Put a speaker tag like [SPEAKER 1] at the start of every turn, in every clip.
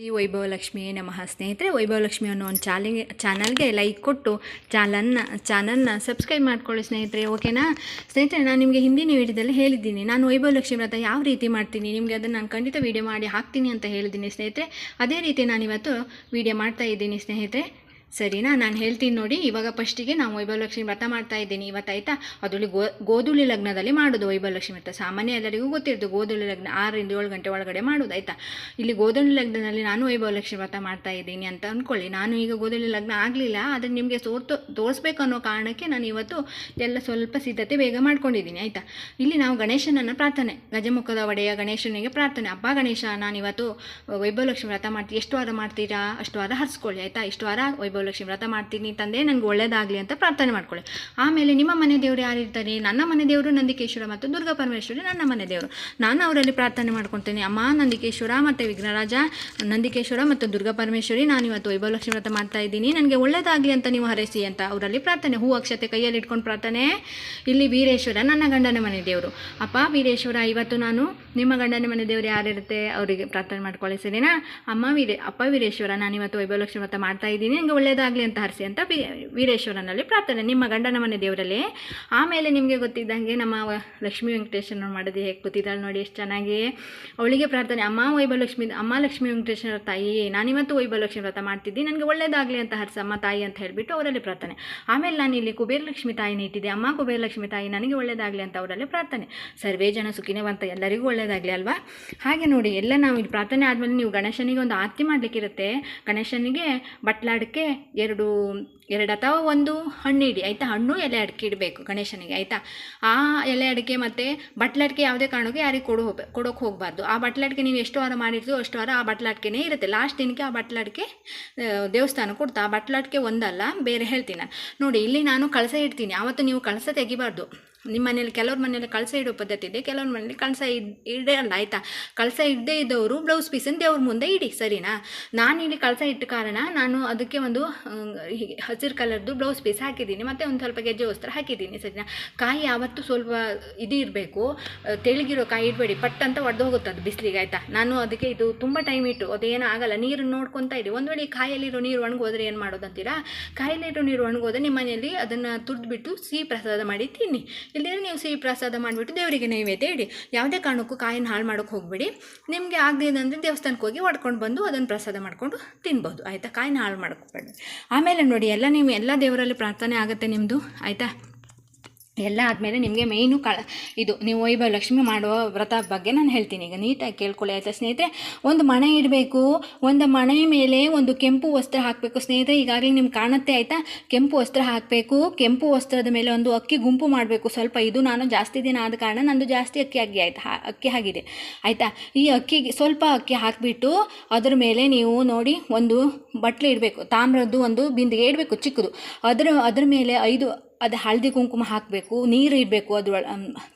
[SPEAKER 1] ಈ ವೈಭವಲಕ್ಷ್ಮಿ ನಮಃ ಸ್ನೇಹಿತರೆ. ವೈಭವಲಕ್ಷ್ಮಿ ಅನ್ನೋ ಒಂದು ಚಾನಲ್ಗೆ ಲೈಕ್ ಕೊಟ್ಟು ಚಾನಲ್ನ ಸಬ್ಸ್ಕ್ರೈಬ್ ಮಾಡ್ಕೊಳ್ಳಿ ಸ್ನೇಹಿತರೆ. ಓಕೆನಾ ಸ್ನೇಹಿತರೆ, ನಾನು ನಿಮಗೆ ಹಿಂದಿನ ವಿಡಿಯೋದಲ್ಲಿ ಹೇಳಿದ್ದೀನಿ ನಾನು ವೈಭವಲಕ್ಷ್ಮಿ ವ್ರತ ಯಾವ ರೀತಿ ಮಾಡ್ತೀನಿ, ನಿಮಗೆ ಅದನ್ನು ನಾನು ಖಂಡಿತ ವೀಡಿಯೋ ಮಾಡಿ ಹಾಕ್ತೀನಿ ಅಂತ ಹೇಳಿದ್ದೀನಿ ಸ್ನೇಹಿತರೆ. ಅದೇ ರೀತಿ ನಾನಿವತ್ತು ವೀಡಿಯೋ ಮಾಡ್ತಾ ಇದ್ದೀನಿ ಸ್ನೇಹಿತರೆ. ಸರಿನಾ? ನಾನು ಹೇಳ್ತೀನಿ ನೋಡಿ. ಇವಾಗ ಫಸ್ಟಿಗೆ ನಾವು ವೈಭವಲಕ್ಷ್ಮಿ ವ್ರತ ಮಾಡ್ತಾ ಇದ್ದೀನಿ ಇವತ್ತಾಯ್ತಾ. ಅದರಲ್ಲಿ ಗೋಧೂಳಿ ಲಗ್ನದಲ್ಲಿ ಮಾಡೋದು ವೈಭವಲಕ್ಷ್ಮಿ ವ್ರತ. ಸಾಮಾನ್ಯ ಎಲ್ಲರಿಗೂ ಗೊತ್ತಿರೋದು ಗೋಧೂಳಿ ಲಗ್ನ 6 ರಿಂದ 7 ಗಂಟೆ ಒಳಗಡೆ ಮಾಡೋದು ಆಯಿತಾ. ಇಲ್ಲಿ ಗೋಧೂಳಿ ಲಗ್ನದಲ್ಲಿ ನಾನು ವೈಭವಲಕ್ಷ್ಮಿ ವ್ರತ ಮಾಡ್ತಾ ಇದ್ದೀನಿ ಅಂತ ಅಂದ್ಕೊಳ್ಳಿ. ನಾನು ಈಗ ಗೋಧೂಳಿ ಲಗ್ನ ಆಗಲಿಲ್ಲ, ಆದರೆ ನಿಮಗೆ ತೋರಿಸ್ಬೇಕು ಅನ್ನೋ ಕಾರಣಕ್ಕೆ ನಾನು ಇವತ್ತು ಎಲ್ಲ ಸ್ವಲ್ಪ ಸಿದ್ಧತೆ ಬೇಗ ಮಾಡ್ಕೊಂಡಿದ್ದೀನಿ ಆಯಿತಾ. ಇಲ್ಲಿ ನಾವು ಗಣೇಶನನ್ನು ಪ್ರಾರ್ಥನೆ, ಗಜಮುಖದ ಒಡೆಯ ಗಣೇಶನಿಗೆ ಪ್ರಾರ್ಥನೆ. ಅಪ್ಪ ಗಣೇಶ, ನಾನಿವತ್ತು ವೈಭವಲಕ್ಷ್ಮಿ ವ್ರತ ಮಾಡ್ತೀನಿ, ಎಷ್ಟು ವಾರ ಮಾಡ್ತೀರಾ ಅಷ್ಟು ವಾರ ಹರಿಸ್ಕೊಳ್ಳಿ ಆಯಿತಾ. ಇಷ್ಟು ವಾರ ವೈಭವಲಕ್ಷ್ಮಿ ವ್ರತ ಮಾಡ್ತೀನಿ ತಂದೆ, ನನಗೆ ಒಳ್ಳೇದಾಗಲಿ ಅಂತ ಪ್ರಾರ್ಥನೆ ಮಾಡ್ಕೊಳ್ಳಿ. ಆಮೇಲೆ ನಿಮ್ಮ ಮನೆ ದೇವರು ಯಾರಿರ್ತಾರೆ? ನನ್ನ ಮನೆ ದೇವರು ನಂದಿಕೇಶ್ವರ ಮತ್ತು ದುರ್ಗಾ ಪರಮೇಶ್ವರಿ ನನ್ನ ಮನೆ ದೇವರು. ನಾನು ಅವರಲ್ಲಿ ಪ್ರಾರ್ಥನೆ ಮಾಡ್ಕೊತೇನೆ. ಅಮ್ಮ ನಂದಿಕೇಶ್ವರ ಮತ್ತು ವಿಘ್ನರಾಜ ನಂದಿಕೇಶ್ವರ ಮತ್ತು ದುರ್ಗಾ ಪರಮೇಶ್ವರಿ, ನಾನು ಇವತ್ತು ವೈಭವಲಕ್ಷ್ಮಿ ವ್ರತ ಮಾಡ್ತಾ ಇದ್ದೀನಿ, ನನಗೆ ಒಳ್ಳೇದಾಗಲಿ ಅಂತ ನೀವು ಹರಸಿ ಅಂತ ಅವರಲ್ಲಿ ಪ್ರಾರ್ಥನೆ. ಹೂ ಅಕ್ಷತೆ ಕೈಯಲ್ಲಿ ಇಟ್ಕೊಂಡು ಪ್ರಾರ್ಥನೆ. ಇಲ್ಲಿ ವೀರೇಶ್ವರ ನನ್ನ ಗಂಡನ ಮನೆ ದೇವರು. ಅಪ್ಪ ವೀರೇಶ್ವರ, ಇವತ್ತು ನಾನು ನಿಮ್ಮ ಗಂಡನ ಮನೆ ದೇವರು ಯಾರಿರುತ್ತೆ ಅವರಿಗೆ ಪ್ರಾರ್ಥನೆ ಮಾಡ್ಕೊಳ್ಳಿ ಸರಿನಾ. ಅಪ್ಪ ವೀರೇಶ್ವರ, ನಾನಿವತ್ತು ವೈಭವಲಕ್ಷ್ಮಿ ವ್ರತ ಮಾಡ್ತಾ ಇದ್ದೀನಿ, ನನಗೆ ಒಳ್ಳೇದಾಗಲಿ ಅಂತ ಹರಿಸಿ ಅಂತ ವೀರೇಶ್ವರನಲ್ಲಿ ಪ್ರಾರ್ಥನೆ, ನಿಮ್ಮ ಗಂಡನ ಮನೆ ದೇವರಲ್ಲಿ. ಆಮೇಲೆ ನಿಮಗೆ ಗೊತ್ತಿದ್ದಂಗೆ ನಮ್ಮ ಲಕ್ಷ್ಮೀ ವೆಂಕಟೇಶ್ವರ ಮಾಡೋದು ಹೇಗೆ ಕೂತಿದ್ದಾಳೆ ನೋಡಿ, ಎಷ್ಟು ಚೆನ್ನಾಗಿ. ಅವಳಿಗೆ ಪ್ರಾರ್ಥನೆ, ಅಮ್ಮ ಲಕ್ಷ್ಮೀ ವೆಂಕಟೇಶ್ವರ ತಾಯಿ, ನಾನಿವತ್ತು ವೈಭವಲಕ್ಷ್ಮಿ ವ್ರತ ಮಾಡ್ತಿದ್ದೀನಿ, ನನಗೆ ಒಳ್ಳೇದಾಗಲಿ ಅಂತ ಹರಿಸಿ ಅಮ್ಮ ತಾಯಿ ಅಂತ ಹೇಳಿಬಿಟ್ಟು ಅವರಲ್ಲಿ ಪ್ರಾರ್ಥನೆ. ಆಮೇಲೆ ನಾನು ಇಲ್ಲಿ ಕುಬೇರಲಕ್ಷ್ಮಿ ತಾಯಿನ ಇಟ್ಟಿದ್ದೆ. ಅಮ್ಮ ಕುಬೇರಲಕ್ಷ್ಮಿ ತಾಯಿ, ನನಗೆ ಒಳ್ಳೇದಾಗಲಿ ಅಂತ ಅವರಲ್ಲಿ ಪ್ರಾರ್ಥನೆ. ಸರ್ವೇ ಜನ ಸುಖಿನೇ ಅಂತ ಎಲ್ಲರಿಗೂ ಒಳ್ಳೇದಾಗಲಿ ಅಲ್ವಾ. ಹಾಗೆ ನೋಡಿ, ಎಲ್ಲ ನಾವು ಇಲ್ಲಿ ಪ್ರಾರ್ಥನೆ ಆದಮೇಲೆ ನೀವು ಗಣೇಶನಿಗೆ ಒಂದು ಆರತಿ ಮಾಡಲಿಕ್ಕಿರುತ್ತೆ. ಗಣೇಶನಿಗೆ ಬಟ್ಲಾಡಕ್ಕೆ ಎರಡು ಅಥವಾ ಒಂದು ಹಣ್ಣು ಇಡಿ ಆಯಿತಾ. ಹಣ್ಣು ಎಲೆ ಅಡಿಕೆ ಇಡಬೇಕು ಗಣೇಶನಿಗೆ ಆಯಿತಾ. ಆ ಎಲೆ ಅಡಿಕೆ ಮತ್ತು ಬಟ್ಲಾಟಿಕೆ ಯಾವುದೇ ಕಾರಣಕ್ಕೂ ಯಾರಿಗೆ ಕೊಡೋಕೆ ಹೋಗಬಾರ್ದು. ಆ ಬಟ್ಲಾಟಿಕೆ ನೀವು ಎಷ್ಟು ವಾರ ಮಾಡಿರ್ತೀವೋ ಅಷ್ಟು ವಾರ ಆ ಬಟ್ಲಾಟಿಕೆನೇ ಇರುತ್ತೆ. ಲಾಸ್ಟ್ ದಿನಕ್ಕೆ ಆ ಬಟ್ಲಾಟಿಕೆ ದೇವಸ್ಥಾನ ಕೊಡ್ತಾ. ಆ ಬಟ್ಲಾಟಿಕೆ ಒಂದಲ್ಲ, ಬೇರೆ ಹೇಳ್ತೀನಿ ನಾನು ನೋಡಿ. ಇಲ್ಲಿ ನಾನು ಕಳಸ ಇಡ್ತೀನಿ. ಆವತ್ತು ನೀವು ಕಳಸ ತೆಗಿಬಾರ್ದು. ನಿಮ್ಮ ಮನೇಲಿ ಕೆಲವ್ರ ಮನೇಲಿ ಕಳಸ ಇಡೋ ಪದ್ಧತಿ ಇದೆ, ಕೆಲವ್ರ ಮನೇಲಿ ಕಳಸ ಇಡೇ ಅಲ್ಲ ಆಯಿತಾ. ಕಳಸ ಇಡದೇ ಇದ್ದವರು ಬ್ಲೌಸ್ ಪೀಸನ್ನು ದೇವ್ರ ಮುಂದೆ ಇಡಿ ಸರಿನಾ. ನಾನಿಲ್ಲಿ ಕಳಸ ಇಟ್ಟ ಕಾರಣ ನಾನು ಅದಕ್ಕೆ ಒಂದು ಹಸಿರು ಕಲರ್ದು ಬ್ಲೌಸ್ ಪೀಸ್ ಹಾಕಿದ್ದೀನಿ, ಮತ್ತು ಒಂದು ಸ್ವಲ್ಪ ಗೆಜ್ಜೆ ವಸ್ತ್ರ ಹಾಕಿದ್ದೀನಿ ಸರಿನಾ. ಕಾಯಿ ಯಾವತ್ತೂ ಸ್ವಲ್ಪ ಇದು ಇರಬೇಕು, ತೆಳಗಿರೋ ಕಾಯಿ ಇಡಬೇಡಿ, ಪಟ್ ಅಂತ ಒಡೆದು ಹೋಗುತ್ತೆ ಅದು ಬಿಸಿಲಿಗೆ ಆಯಿತಾ. ನಾನು ಅದಕ್ಕೆ ಇದು ತುಂಬ ಟೈಮ್ ಇಟ್ಟು ಅದೇನೂ ಆಗಲ್ಲ, ನೀರು ನೋಡ್ಕೊತಾ ಇರಿ. ಒಂದು ವೇಳೆ ಕಾಯಲ್ಲಿರೋ ನೀರು ಒಣಗೋದ್ರೆ ಏನು ಮಾಡೋದಂತೀರಾ? ಕಾಯಲ್ಲಿರೋ ನೀರು ಒಣಗೋದ್ರೆ ನಿಮ್ಮ ಮನೆಯಲ್ಲಿ ಅದನ್ನು ತುರಿದ್ಬಿಟ್ಟು ಸಿಹಿ ಪ್ರಸಾದ ಮಾಡಿ ತಿನ್ನಿ. ಇಲ್ಲದೇ ನೀವು ಸಿಹಿ ಪ್ರಸಾದ ಮಾಡಿಬಿಟ್ಟು ದೇವರಿಗೆ ನೈವೇದ್ಯ ಇಡಿ. ಯಾವುದೇ ಕಾರಣಕ್ಕೂ ಕಾಯಿನ ಹಾಳು ಮಾಡೋಕ್ಕೆ ಹೋಗಬೇಡಿ. ನಿಮಗೆ ಆಗದೆ ಅಂದರೆ ದೇವಸ್ಥಾನಕ್ಕೆ ಹೋಗಿ ಹೊಡ್ಕೊಂಡು ಬಂದು ಅದನ್ನು ಪ್ರಸಾದ ಮಾಡಿಕೊಂಡು ತಿನ್ಬೋದು ಆಯಿತಾ. ಕಾಯಿನ ಹಾಳು ಮಾಡೋಕ್ಕೆ ಹೋಗಬೇಡಿ. ಆಮೇಲೆ ನೋಡಿ, ಎಲ್ಲ ದೇವರಲ್ಲಿ ಪ್ರಾರ್ಥನೆ ಆಗುತ್ತೆ ನಿಮ್ಮದು ಆಯಿತಾ. ಎಲ್ಲ ಆದಮೇಲೆ ನಿಮಗೆ ಮೇಯ್ನು ಇದು ನೀವು ವೈಭವಲಕ್ಷ್ಮಿ ಮಾಡುವ ವ್ರತ ಬಗ್ಗೆ ನಾನು ಹೇಳ್ತೀನಿ. ಈಗ ನೀಟಾಗಿ ಕೇಳ್ಕೊಳ್ಳಿ ಆಯಿತಾ ಸ್ನೇಹಿತರೆ. ಒಂದು ಮಣೆ ಇಡಬೇಕು. ಒಂದು ಮಣೆ ಮೇಲೆ ಒಂದು ಕೆಂಪು ವಸ್ತ್ರ ಹಾಕಬೇಕು ಸ್ನೇಹಿತರೆ. ಈಗಾಗಲೇ ನಿಮ್ಗೆ ಕಾಣುತ್ತೆ ಆಯಿತಾ. ಕೆಂಪು ವಸ್ತ್ರ ಹಾಕಬೇಕು. ಕೆಂಪು ವಸ್ತ್ರದ ಮೇಲೆ ಒಂದು ಅಕ್ಕಿ ಗುಂಪು ಮಾಡಬೇಕು. ಸ್ವಲ್ಪ ಇದು ನಾನು ಜಾಸ್ತಿ ದಿನ ಆದ ಕಾರಣ ನಂದು ಜಾಸ್ತಿ ಅಕ್ಕಿ ಆಗಿದೆ ಆಯಿತಾ. ಈ ಅಕ್ಕಿಗೆ ಸ್ವಲ್ಪ ಅಕ್ಕಿ ಹಾಕಿಬಿಟ್ಟು ಅದರ ಮೇಲೆ ನೀವು ನೋಡಿ ಒಂದು ಬಟ್ಲು ಇಡಬೇಕು. ತಾಮ್ರದ್ದು ಒಂದು ಬಿಂದಿಗೆ ಇಡಬೇಕು ಚಿಕ್ಕದು. ಅದರ ಮೇಲೆ 5 ಅದು ಹಳದಿ ಕುಂಕುಮ ಹಾಕಬೇಕು. ನೀರು ಇಡಬೇಕು. ಅದು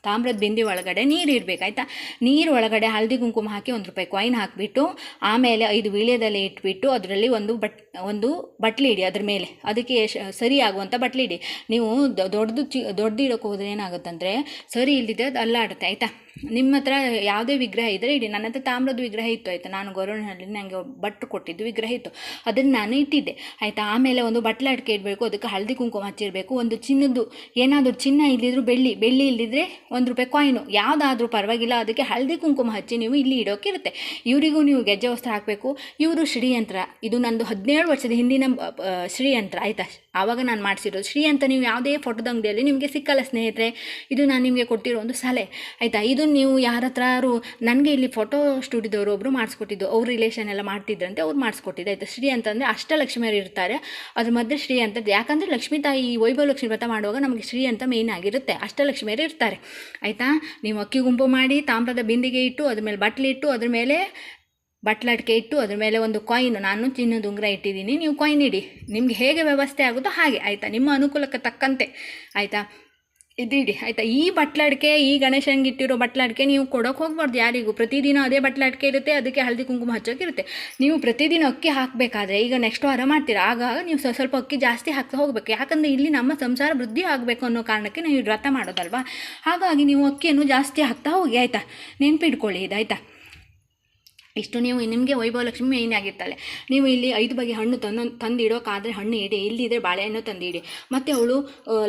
[SPEAKER 1] ತಾಮ್ರದ ಬಿಂದಿ ಒಳಗಡೆ ನೀರು ಇಡಬೇಕು ಆಯಿತಾ. ನೀರು ಒಳಗಡೆ ಹಳದಿ ಕುಂಕುಮ ಹಾಕಿ $1 ಕಾಯಿನ್ ಹಾಕಿಬಿಟ್ಟು ಆಮೇಲೆ 5 ವೀಳ್ಯದೆಲೆ ಇಟ್ಬಿಟ್ಟು ಅದರಲ್ಲಿ ಒಂದು ಬಟ್ಲಿ ಇಡಿ. ಅದ್ರ ಮೇಲೆ ಅದಕ್ಕೆ ಸರಿ ಆಗುವಂಥ ಬಟ್ಲಿ ಇಡಿ. ನೀವು ದೊಡ್ಡದು ಇಡೋಕೆ ಹೋದ್ರೆ ಏನಾಗುತ್ತಂದರೆ ಸರಿ ಇಲ್ದಿದ್ದರೆ ಅದು ಅಲ್ಲಾಡುತ್ತೆ ಆಯಿತಾ. ನಿಮ್ಮ ಹತ್ರ ಯಾವುದೇ ವಿಗ್ರಹ ಇದ್ದರೆ ಇಡಿ. ನನ್ನ ಹತ್ರ ತಾಮ್ರದ ವಿಗ್ರಹ ಇತ್ತು ಆಯಿತಾ. ನಾನು ಗೌರವನಲ್ಲಿ ನನಗೆ ಭಟ್ರು ಕೊಟ್ಟಿದ್ದು ವಿಗ್ರಹ ಇತ್ತು, ಅದನ್ನು ನಾನು ಇಟ್ಟಿದ್ದೆ ಆಯಿತಾ. ಆಮೇಲೆ ಒಂದು ಬಟ್ಲ ಅಡಿಕೆ ಇಡಬೇಕು. ಅದಕ್ಕೆ ಹಳದಿ ಕುಂಕುಮ ಹಚ್ಚಿರಬೇಕು. ಒಂದು ಚಿನ್ನದ್ದು ಏನಾದರೂ ಚಿನ್ನ ಇಲ್ಲದಿದ್ರು ಬೆಳ್ಳಿ ಇಲ್ಲದಿದ್ದರೆ $1 ಕಾಯಿನು ಯಾವುದಾದ್ರೂ ಪರವಾಗಿಲ್ಲ, ಅದಕ್ಕೆ ಹಳದಿ ಕುಂಕುಮ ಹಚ್ಚಿ ನೀವು ಇಲ್ಲಿ ಇಡೋಕ್ಕಿರುತ್ತೆ. ಇವರಿಗೂ ನೀವು ಗೆಜ್ಜೆ ವಸ್ತ್ರ ಹಾಕಬೇಕು. ಇವರು ಶ್ರೀಯಂತ್ರ. ಇದು ನಂದು 17 ವರ್ಷದ ಹಿಂದಿನ ಶ್ರೀಯಂತ್ರ ಆಯಿತಾ. ಆವಾಗ ನಾನು ಮಾಡಿಸಿರೋದು ಶ್ರೀಯಂತ್ರ. ನೀವು ಯಾವುದೇ ಫೋಟೋದ ಅಂಗಡಿಯಲ್ಲಿ ನಿಮಗೆ ಸಿಕ್ಕಲ್ಲ ಸ್ನೇಹಿತರೆ. ಇದು ನಾನು ನಿಮಗೆ ಕೊಟ್ಟಿರೋ ಒಂದು ಸಲಹೆ ಆಯಿತಾ. ಇದು ನೀವು ಯಾರ ಹತ್ರ ನನಗೆ ಇಲ್ಲಿ ಫೋಟೋ ಸ್ಟುಡಿಯೋದವರು ಒಬ್ಬರು ಮಾಡಿಸ್ಕೊಟ್ಟಿದ್ದು, ಅವ್ರ ರಿಲೇಷನ್ ಎಲ್ಲ ಮಾಡ್ತಿದ್ರಂತೆ, ಅವ್ರು ಮಾಡಿಸ್ಕೊಟ್ಟಿದ್ದು ಆಯಿತಾ. ಶ್ರೀ ಅಂತಂದರೆ ಅಷ್ಟಲಕ್ಷ್ಮಿಯರು ಇರ್ತಾರೆ, ಅದ್ರ ಮಧ್ಯೆ ಶ್ರೀ ಅಂತ. ಯಾಕಂದರೆ ಲಕ್ಷ್ಮೀ ತಾಯಿ ವೈಭವಲಕ್ಷ್ಮಿ ವ್ರತ ಮಾಡುವಾಗ ನಮಗೆ ಶ್ರೀ ಅಂತ ಮೇಯ್ನ್ ಆಗಿರುತ್ತೆ, ಅಷ್ಟಲಕ್ಷ್ಮಿಯರು ಇರ್ತಾರೆ ಆಯಿತಾ. ನೀವು ಅಕ್ಕಿ ಗುಂಪು ಮಾಡಿ ತಾಮ್ರದ ಬಿಂದಿಗೆ ಇಟ್ಟು ಅದ್ರ ಮೇಲೆ ಬಟ್ಲಿ ಇಟ್ಟು ಅದ್ರ ಮೇಲೆ ಬಟ್ಲಡಿಕೆ ಇಟ್ಟು ಅದ್ರ ಮೇಲೆ ಒಂದು ಕಾಯಿನು, ನಾನು ಚಿನ್ನದ ಉಂಗುರ ಇಟ್ಟಿದ್ದೀನಿ, ನೀವು ಕಾಯಿನ್ ಇಡಿ. ನಿಮ್ಗೆ ಹೇಗೆ ವ್ಯವಸ್ಥೆ ಆಗುತ್ತೋ ಹಾಗೆ ಆಯಿತಾ, ನಿಮ್ಮ ಅನುಕೂಲಕ್ಕೆ ತಕ್ಕಂತೆ ಆಯಿತಾ. ಇದಿಡಿ ಆಯಿತಾ. ಈ ಬಟ್ಲಡಿಕೆ, ಈ ಗಣೇಶನಿಗೆ ಇಟ್ಟಿರೋ ಬಟ್ಲಡಿಕೆ ನೀವು ಕೊಡೋಕೆ ಹೋಗ್ಬಾರ್ದು ಯಾರಿಗೂ. ಪ್ರತಿದಿನ ಅದೇ ಬಟ್ಲಡಿಕೆ ಇರುತ್ತೆ, ಅದಕ್ಕೆ ಹಳದಿ ಕುಂಕುಮ ಹಚ್ಚೋಕ್ಕಿರುತ್ತೆ. ನೀವು ಪ್ರತಿದಿನ ಅಕ್ಕಿ ಹಾಕಬೇಕಾದ್ರೆ ಈಗ ನೆಕ್ಸ್ಟ್ ವಾರ ಮಾಡ್ತೀರಾ, ಆಗ ನೀವು ಸ್ವಲ್ಪ ಅಕ್ಕಿ ಜಾಸ್ತಿ ಹಾಕ್ತಾ ಹೋಗಬೇಕು. ಯಾಕಂದರೆ ಇಲ್ಲಿ ನಮ್ಮ ಸಂಸಾರ ವೃದ್ಧಿ ಆಗಬೇಕು ಅನ್ನೋ ಕಾರಣಕ್ಕೆ ನೀವು ವ್ರತ ಮಾಡೋದಲ್ವಾ. ಹಾಗಾಗಿ ನೀವು ಅಕ್ಕಿಯನ್ನು ಜಾಸ್ತಿ ಹಾಕ್ತಾ ಹೋಗಿ ಆಯಿತಾ. ನೆನಪಿಟ್ಕೊಳ್ಳಿ ಇದಾಯಿತಾ. ಇಷ್ಟು ನೀವು ನಿಮಗೆ ವೈಭವಲಕ್ಷ್ಮಿ ಮೇಯ್ನ್ ಆಗಿರ್ತಾಳೆ. ನೀವು ಇಲ್ಲಿ 5 ಬಗೆ ಹಣ್ಣು ತಂದು ಇಡೋಕ್ಕಾದರೆ ಹಣ್ಣು ಇಡಿ, ಇಲ್ಲಿದ್ದರೆ ಬಾಳೆಹಣ್ಣು ತಂದು ಇಡಿ. ಮತ್ತು ಅವಳು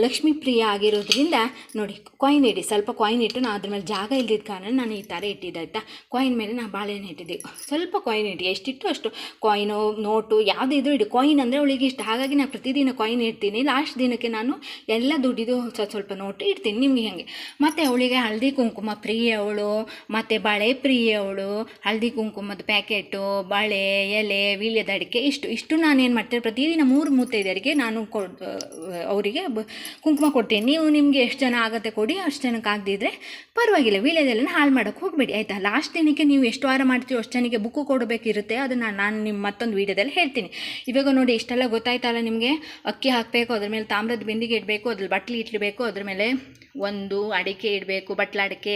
[SPEAKER 1] ಲಕ್ಷ್ಮೀ ಪ್ರಿಯ ಆಗಿರೋದ್ರಿಂದ ನೋಡಿ ಕಾಯಿನ್ ಇಡಿ, ಸ್ವಲ್ಪ ಕಾಯಿನ್ ಇಟ್ಟು ನಾನು ಅದ್ರ ಮೇಲೆ ಜಾಗ ಇಲ್ದಿದ್ದ ಕಾರಣ ನಾನು ಈ ಥರ ಇಟ್ಟಿದ್ದೆ ಆಯಿತಾ. ಕಾಯಿನ್ ಮೇಲೆ ನಾನು ಬಾಳೆಹಣ್ಣು ಇಟ್ಟಿದ್ದೆ, ಸ್ವಲ್ಪ ಕಾಯಿನ್ ಇಡಿ, ಎಷ್ಟಿಟ್ಟು ಅಷ್ಟು ಕಾಯಿನು ನೋಟು ಯಾವುದೇ ಇದ್ರೂ ಇಡಿ. ಕಾಯಿನ್ ಅಂದರೆ ಅವಳಿಗೆ ಇಷ್ಟ, ಹಾಗಾಗಿ ನಾನು ಪ್ರತಿದಿನ ಕಾಯಿನ್ ಇಡ್ತೀನಿ. ಲಾಸ್ಟ್ ದಿನಕ್ಕೆ ನಾನು ಎಲ್ಲ ದುಡ್ಡಿದು ಸ್ವಲ್ಪ ನೋಟು ಇಡ್ತೀನಿ ನಿಮಗೆ ಹಾಗೆ. ಮತ್ತು ಅವಳಿಗೆ ಹಳದಿ ಕುಂಕುಮ ಪ್ರಿಯ ಅವಳು, ಮತ್ತು ಬಳೆ ಪ್ರಿಯ ಅವಳು. ಹಳದಿ ಕುಂಕುಮದ ಪ್ಯಾಕೆಟು, ಬಳೆ, ಎಲೆ, ವೀಳ್ಯದ ಅಡಿಕೆ ಇಷ್ಟು ನಾನೇನು ಮಾಡ್ತೇನೆ, ಪ್ರತಿದಿನ 3 ಮುತ್ತೈದೆಯರಿಗೆ ನಾನು ಅವರಿಗೆ ಕುಂಕುಮ ಕೊಡ್ತೀನಿ. ನೀವು ನಿಮಗೆ ಎಷ್ಟು ಜನ ಆಗುತ್ತೆ ಕೊಡಿ, ಅಷ್ಟು ಜನಕ್ಕೆ ಆಗದಿದ್ದರೆ ಪರವಾಗಿಲ್ಲ, ವೀಳ್ಯದೆಲೆನ ಹಾಳು ಮಾಡೋಕ್ಕೆ ಹೋಗಬೇಡಿ ಆಯಿತಾ. ಲಾಸ್ಟ್ ದಿನಕ್ಕೆ ನೀವು ಎಷ್ಟು ವಾರ ಮಾಡ್ತೀವಿ ಅಷ್ಟು ಜನಕ್ಕೆ ಬುಕ್ಕು ಕೊಡಬೇಕಿರುತ್ತೆ, ಅದನ್ನು ನಾನು ನಿಮ್ಮ ಮತ್ತೊಂದು ವೀಡಿಯೋದಲ್ಲಿ ಹೇಳ್ತೀನಿ. ಇವಾಗ ನೋಡಿ ಇಷ್ಟೆಲ್ಲ ಗೊತ್ತಾಯ್ತಲ್ಲ ನಿಮಗೆ. ಅಕ್ಕಿ ಹಾಕಬೇಕು, ಅದ್ರ ಮೇಲೆ ತಾಮ್ರದ ಬಿಂದಿಗೆ ಇಡಬೇಕು, ಅದ್ರಲ್ಲಿ ಬಟ್ಲು ಇಟ್ಲೇಬೇಕು, ಅದ್ರ ಮೇಲೆ ಒಂದು ಅಡಿಕೆ ಇಡಬೇಕು, ಬಟ್ಲ ಅಡಿಕೆ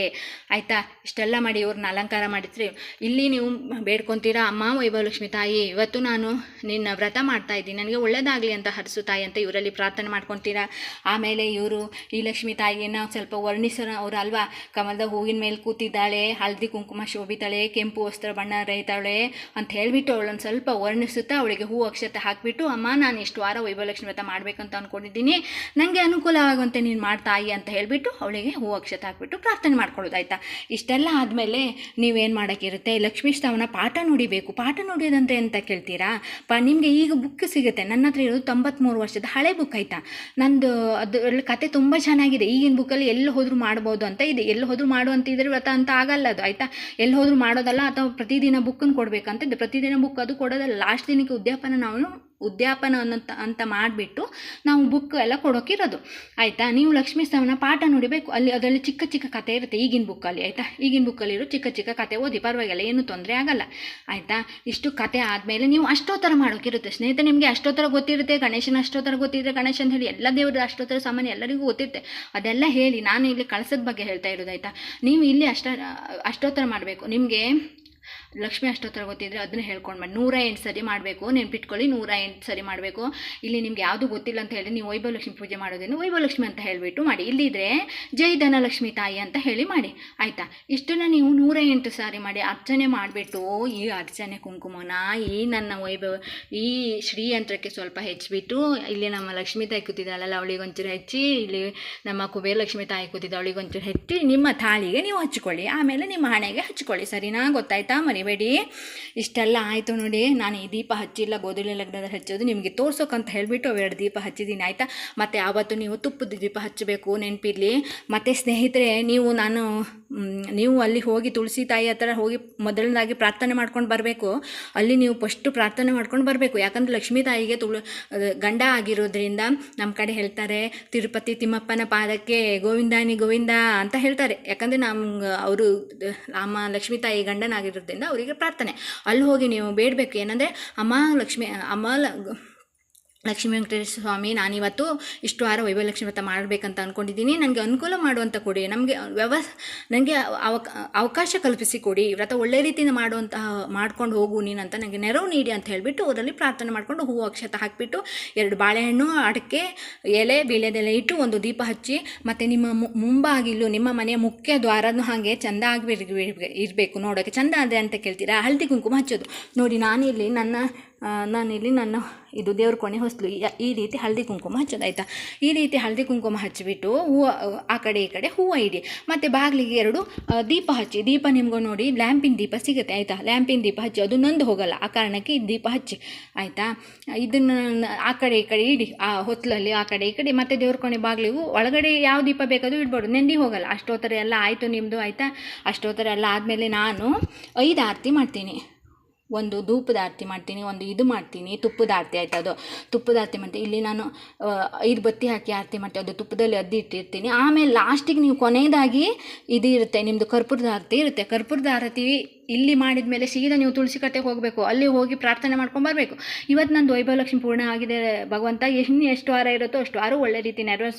[SPEAKER 1] ಆಯಿತಾ. ಇಷ್ಟೆಲ್ಲ ಮಾಡಿ ಇವ್ರನ್ನ ಅಲಂಕಾರ ಮಾಡಿದ್ರಿ. ಇಲ್ಲಿ ನೀವು ಬೇಡ್ಕೊತೀರಾ, ಅಮ್ಮ ವೈಭವಲಕ್ಷ್ಮಿ ತಾಯಿ ಇವತ್ತು ನಾನು ನಿನ್ನ ವ್ರತ ಮಾಡ್ತಾಯಿದ್ದೀನಿ, ನನಗೆ ಒಳ್ಳೆಯದಾಗಲಿ ಅಂತ ಹರಸು ತಾಯಿ ಅಂತ ಇವರಲ್ಲಿ ಪ್ರಾರ್ಥನೆ ಮಾಡ್ಕೊತೀರಾ. ಆಮೇಲೆ ಇವರು ಈ ಲಕ್ಷ್ಮೀ ತಾಯಿಯನ್ನು ಸ್ವಲ್ಪ ವರ್ಣಿಸೋಣ. ಅವರು ಅಲ್ವಾ ಕಮಲದ ಹೂವಿನ ಮೇಲೆ ಕೂತಿದ್ದಾಳೆ, ಹಳದಿ ಕುಂಕುಮ ಶೋಭಿತಾಳೆ, ಕೆಂಪು ವಸ್ತ್ರ ಬಣ್ಣ ರೈತಾಳೆ ಅಂತ ಹೇಳಿಬಿಟ್ಟು ಅವಳನ್ನು ಸ್ವಲ್ಪ ವರ್ಣಿಸುತ್ತಾ ಅವಳಿಗೆ ಹೂ ಅಕ್ಷತೆ ಹಾಕಿಬಿಟ್ಟು, ಅಮ್ಮ ನಾನು ಇಷ್ಟು ವಾರ ವೈಭವಲಕ್ಷ್ಮಿ ವ್ರತ ಮಾಡಬೇಕಂತ ಅಂದ್ಕೊಂಡಿದ್ದೀನಿ, ನನಗೆ ಅನುಕೂಲವಾಗುವಂತೆ ನೀನು ಮಾಡ್ತಾಯಿ ಅಂತ ಹೇಳಿಬಿಟ್ಟು ಅವಳಿಗೆ ಹೂ ಅಕ್ಷತೆ ಹಾಕಿಬಿಟ್ಟು ಪ್ರಾರ್ಥನೆ ಮಾಡ್ಕೊಳ್ಳೋದು ಆಯಿತಾ. ಇಷ್ಟೆಲ್ಲ ಆದಮೇಲೆ ನೀವೇನು ಮಾಡೋಕ್ಕಿರುತ್ತೆ, ಲಕ್ಷ್ಮೀ ಸ್ತವನ ಪಾಠ ನುಡಿಬೇಕು. ಪಾಠ ನುಡಿಯೋದಂತೆ ಅಂತ ಕೇಳ್ತೀರಾ, ನಿಮಗೆ ಈಗ ಬುಕ್ ಸಿಗುತ್ತೆ. ನನ್ನ ಹತ್ರ ಇರೋದು 93 ವರ್ಷದ ಹಳೆ ಬುಕ್ ಆಯಿತಾ. ನಂದು ಅದರಲ್ಲಿ ಕತೆ ತುಂಬ ಚೆನ್ನಾಗಿದೆ. ಈಗಿನ ಬುಕ್ಕಲ್ಲಿ ಎಲ್ಲಿ ಹೋದರೂ ಮಾಡ್ಬೋದು ಅಂತ ಇದೆ. ಎಲ್ಲಿ ಹೋದರೂ ಮಾಡು ಅಂತಿದ್ರೆ ವ್ರತ ಅಂತ ಆಗಲ್ಲ ಅದು ಆಯಿತಾ. ಎಲ್ಲಿ ಹೋದರೂ ಮಾಡೋದಲ್ಲ, ಅಥವಾ ಪ್ರತಿದಿನ ಬುಕ್ಕನ್ನು ಕೊಡಬೇಕಂತಿದ್ದೆ. ಪ್ರತಿದಿನ ಬುಕ್ ಅದು ಕೊಡೋದಲ್ಲ, ಲಾಸ್ಟ್ ದಿನಕ್ಕೆ ಉದ್ಯಾಪನ ಅಂತ ಮಾಡಿಬಿಟ್ಟು ನಾವು ಬುಕ್ ಎಲ್ಲ ಕೊಡೋಕ್ಕಿರೋದು ಆಯಿತಾ. ನೀವು ಲಕ್ಷ್ಮೀ ಸ್ತವನ ಪಾಠ ನುಡಿಬೇಕು. ಅದರಲ್ಲಿ ಚಿಕ್ಕ ಚಿಕ್ಕ ಕತೆ ಇರುತ್ತೆ ಈಗಿನ ಬುಕ್ಕಲ್ಲಿ ಆಯಿತಾ. ಈಗಿನ ಬುಕ್ಕಲ್ಲಿರೋ ಚಿಕ್ಕ ಚಿಕ್ಕ ಕತೆ ಓದಿ, ಪರವಾಗಿಲ್ಲ, ಏನೂ ತೊಂದರೆ ಆಗಲ್ಲ ಆಯಿತಾ. ಇಷ್ಟು ಕತೆ ಆದಮೇಲೆ ನೀವು ಅಷ್ಟೋತ್ತರ ಮಾಡೋಕ್ಕಿರುತ್ತೆ ಸ್ನೇಹಿತರೆ. ನಿಮಗೆ ಅಷ್ಟೋತ್ತರ ಗೊತ್ತಿರುತ್ತೆ, ಗಣೇಶನ ಅಷ್ಟೋತ್ತರ ಗೊತ್ತಿದ್ರೆ ಗಣೇಶ ಅಂತ ಹೇಳಿ ಎಲ್ಲ ದೇವ್ರ ಅಷ್ಟೋತ್ತರ ಸಾಮಾನ್ಯ ಎಲ್ಲರಿಗೂ ಗೊತ್ತಿರುತ್ತೆ. ಅದೆಲ್ಲ ಹೇಳಿ ನಾನು ಇಲ್ಲಿ ಕಳಸದ ಬಗ್ಗೆ ಹೇಳ್ತಾ ಇರೋದು ಆಯಿತಾ. ನೀವು ಇಲ್ಲಿ ಅಷ್ಟೋತ್ತರ ಮಾಡಬೇಕು. ನಿಮಗೆ ಲಕ್ಷ್ಮಿ ಅಷ್ಟೋತ್ತರ ಗೊತ್ತಿದ್ರೆ ಅದನ್ನ ಹೇಳ್ಕೊಂಡು ಮಾಡಿ 108 ಸರಿ ಮಾಡಬೇಕು. ನೆನ್ಪಿಟ್ಕೊಳ್ಳಿ, 108 ಸರಿ ಮಾಡಬೇಕು. ಇಲ್ಲಿ ನಿಮ್ಗೆ ಯಾವುದು ಗೊತ್ತಿಲ್ಲ ಅಂತ ಹೇಳಿ ನೀವು ವೈಭವಲಕ್ಷ್ಮಿ ಪೂಜೆ ಮಾಡೋದೇನು ವೈಭವಲಕ್ಷ್ಮಿ ಅಂತ ಹೇಳಿಬಿಟ್ಟು ಮಾಡಿ. ಇಲ್ಲಿದ್ರೆ ಜೈ ಧನಲಕ್ಷ್ಮಿ ತಾಯಿ ಅಂತ ಹೇಳಿ ಮಾಡಿ ಆಯಿತಾ. ಇಷ್ಟನ್ನು ನೀವು 108 ಸಾರಿ ಮಾಡಿ ಅರ್ಚನೆ ಮಾಡಿಬಿಟ್ಟು, ಈ ಅರ್ಚನೆ ಕುಂಕುಮನ ಈ ಶ್ರೀ ಯಂತ್ರಕ್ಕೆ ಸ್ವಲ್ಪ ಹೆಚ್ಚಿಬಿಟ್ಟು, ಇಲ್ಲಿ ನಮ್ಮ ಲಕ್ಷ್ಮೀ ತಾಯಿ ಕೂತಿದ್ದಾಳಲ್ಲ ಅವಳಿಗೊಂಚೂರು ಹೆಚ್ಚಿ, ಇಲ್ಲಿ ನಮ್ಮ ಕುಬೇರಲಕ್ಷ್ಮಿ ತಾಯಿ ಕೂತಿದ್ದ ಅವಳಿಗೊಂಚೂರು ಹೆಚ್ಚಿ ನಿಮ್ಮ ತಾಳಿಗೆ ನೀವು ಹಚ್ಕೊಳ್ಳಿ. ಆಮೇಲೆ ನಿಮ್ಮ ಹಣೆಗೆ ಹಚ್ಕೊಳ್ಳಿ. ಸರಿನಾ? ಗೊತ್ತಾಯ್ತಾ? ಮರಿಬೇಡಿ. ಇಷ್ಟೆಲ್ಲ ಆಯಿತು ನೋಡಿ. ನಾನು ಈ ದೀಪ ಹಚ್ಚಿಲ್ಲ, ಗೋಧೂಳಿ ಲಗ್ನದಲ್ಲಿ ಹಚ್ಚೋದು ನಿಮಗೆ ತೋರ್ಸೋಕಂತ ಹೇಳಿಬಿಟ್ಟು 2 ದೀಪ ಹಚ್ಚಿದ್ದೀನಿ ಆಯಿತಾ. ಮತ್ತು ಆವತ್ತು ನೀವು ತುಪ್ಪದ ದೀಪ ಹಚ್ಚಬೇಕು, ನೆನಪಿರಲಿ. ಮತ್ತು ಸ್ನೇಹಿತರೆ, ನೀವು ಅಲ್ಲಿ ಹೋಗಿ ತುಳಸಿ ತಾಯಿ ಹತ್ರ ಹೋಗಿ ಮೊದಲನೇದಾಗಿ ಪ್ರಾರ್ಥನೆ ಮಾಡ್ಕೊಂಡು ಬರಬೇಕು. ಅಲ್ಲಿ ನೀವು ಫಸ್ಟು ಪ್ರಾರ್ಥನೆ ಮಾಡ್ಕೊಂಡು ಬರಬೇಕು. ಯಾಕಂದರೆ ಲಕ್ಷ್ಮೀ ತಾಯಿಗೆ ಗಂಡ ಆಗಿರೋದ್ರಿಂದ ನಮ್ಮ ಕಡೆ ಹೇಳ್ತಾರೆ, ತಿರುಪತಿ ತಿಮ್ಮಪ್ಪನ ಪಾದಕ್ಕೆ ಗೋವಿಂದಾನಿ ಗೋವಿಂದ ಅಂತ ಹೇಳ್ತಾರೆ. ಯಾಕಂದರೆ ಅವರು ಅಮ್ಮ ಲಕ್ಷ್ಮೀ ತಾಯಿ ಗಂಡನಾಗಿರೋದ್ರಿಂದ ಅವರಿಗೆ ಪ್ರಾರ್ಥನೆ. ಅಲ್ಲಿ ಹೋಗಿ ನೀವು ಬೇಡಬೇಕು. ಏನಂದರೆ, ಲಕ್ಷ್ಮೀ ವೆಂಕಟೇಶ್ವರ ಸ್ವಾಮಿ, ನಾನಿವತ್ತು ಇಷ್ಟು ವಾರ ವೈಭವಲಕ್ಷ್ಮಿ ವ್ರತ ಮಾಡಬೇಕಂತ ಅಂದ್ಕೊಂಡಿದ್ದೀನಿ, ನನಗೆ ಅನುಕೂಲ ಮಾಡುವಂಥ ಕೊಡಿ, ನನಗೆ ಅವಕಾಶ ಕಲ್ಪಿಸಿ ಕೊಡಿ, ವ್ರತ ಒಳ್ಳೆ ರೀತಿಯಿಂದ ಮಾಡ್ಕೊಂಡು ಹೋಗು ನೀನಂತ ನನಗೆ ನೆರವು ನೀಡಿ ಅಂತ ಹೇಳಿಬಿಟ್ಟು ಅವರಲ್ಲಿ ಪ್ರಾರ್ಥನೆ ಮಾಡಿಕೊಂಡು ಹೂವು ಅಕ್ಷತೆ ಹಾಕಿಬಿಟ್ಟು 2 ಬಾಳೆಹಣ್ಣು, ಅಡಿಕೆ, ಎಲೆ, ವೀಳ್ಯದೆಲೆ ಇಟ್ಟು 1 ದೀಪ ಹಚ್ಚಿ, ಮತ್ತು ನಿಮ್ಮ ಮುಂಬಾಗಿಲು, ನಿಮ್ಮ ಮನೆಯ ಮುಖ್ಯ ದ್ವಾರನೂ ಹಾಗೆ ಚೆಂದ ಇರಬೇಕು, ನೋಡೋಕ್ಕೆ ಚೆಂದ ಆದರೆ ಅಂತ ಕೇಳ್ತೀರಾ. ಹಳದಿ ಕುಂಕುಮ ಹಚ್ಚೋದು ನೋಡಿ. ನಾನಿಲ್ಲಿ ನನ್ನ ಇದು ದೇವ್ರ ಕೋಣೆ ಹೊಸಲು ಈ ರೀತಿ ಹಳದಿ ಕುಂಕುಮ ಹಚ್ಚೋದು ಆಯಿತಾ. ಈ ರೀತಿ ಹಳದಿ ಕುಂಕುಮ ಹಚ್ಚಿಬಿಟ್ಟು ಹೂವು ಆ ಕಡೆ ಈ ಕಡೆ ಹೂವು ಇಡಿ. ಮತ್ತು ಬಾಗಿಲಿಗೆ 2 ದೀಪ ಹಚ್ಚಿ. ದೀಪ ನಿಮ್ಗೆ ನೋಡಿ ಲ್ಯಾಂಪಿನ ದೀಪ ಸಿಗುತ್ತೆ ಆಯಿತಾ. ಲ್ಯಾಂಪಿನ ದೀಪ ಹಚ್ಚಿ, ಅದು ನಂದು ಹೋಗಲ್ಲ, ಆ ಕಾರಣಕ್ಕೆ ಈ ದೀಪ ಹಚ್ಚಿ ಆಯಿತಾ. ಇದನ್ನು ಆ ಕಡೆ ಈ ಕಡೆ ಇಡಿ, ಆ ಹೊತ್ತಲಲ್ಲಿ ಆ ಕಡೆ ಈ ಕಡೆ. ಮತ್ತು ದೇವ್ರ ಕೋಣೆ ಬಾಗಿಲಿಗೂ ಒಳಗಡೆ ಯಾವ ದೀಪ ಬೇಕಾದರೂ ಇಡ್ಬೋದು, ನೆಂಡಿ ಹೋಗಲ್ಲ. ಅಷ್ಟೋತ್ತರ ಎಲ್ಲ ಆಯಿತು ನಿಮ್ಮದು ಆಯಿತಾ. ಅಷ್ಟೋತ್ತರ ಎಲ್ಲ ಆದಮೇಲೆ ನಾನು 5 ಆರತಿ ಮಾಡ್ತೀನಿ. 1 ಧೂಪದ ಆರತಿ ಮಾಡ್ತೀನಿ, 1 ಇದು ಮಾಡ್ತೀನಿ, ತುಪ್ಪದ ಆರತಿ ಆಯಿತು. ಅದು ತುಪ್ಪದ ಆರತಿ ಮಾಡ್ತೀನಿ. ಇಲ್ಲಿ ನಾನು 5 ಬತ್ತಿ ಹಾಕಿ ಆರತಿ ಮಾಡ್ತೀನಿ, ಅದು ತುಪ್ಪದಲ್ಲಿ ಅದ್ದಿ ಇಟ್ಟಿರ್ತೀನಿ. ಆಮೇಲೆ ಲಾಸ್ಟಿಗೆ ನೀವು ಕೊನೆಯದಾಗಿ ಇದು ಇರುತ್ತೆ, ನಿಮ್ಮದು ಕರ್ಪೂರದ ಆರತಿ ಇರುತ್ತೆ. ಕರ್ಪೂರದ ಆರತಿ ಇಲ್ಲಿ ಮಾಡಿದ ಮೇಲೆ ಸೀದಾ ನೀವು ತುಳಸಿ ಕಟ್ಟೆಗೆ ಹೋಗಬೇಕು. ಅಲ್ಲಿ ಹೋಗಿ ಪ್ರಾರ್ಥನೆ ಮಾಡ್ಕೊಂಡು ಬರಬೇಕು. ಇವತ್ತು ನಂದು ವೈಭವಲಕ್ಷ್ಮಿ ಪೂರ್ಣ ಆಗಿದೆ ಭಗವಂತ, ಎಷ್ಟು ವಾರ ಇರುತ್ತೋ ಅಷ್ಟು ವಾರ ಒಳ್ಳೆ ರೀತಿ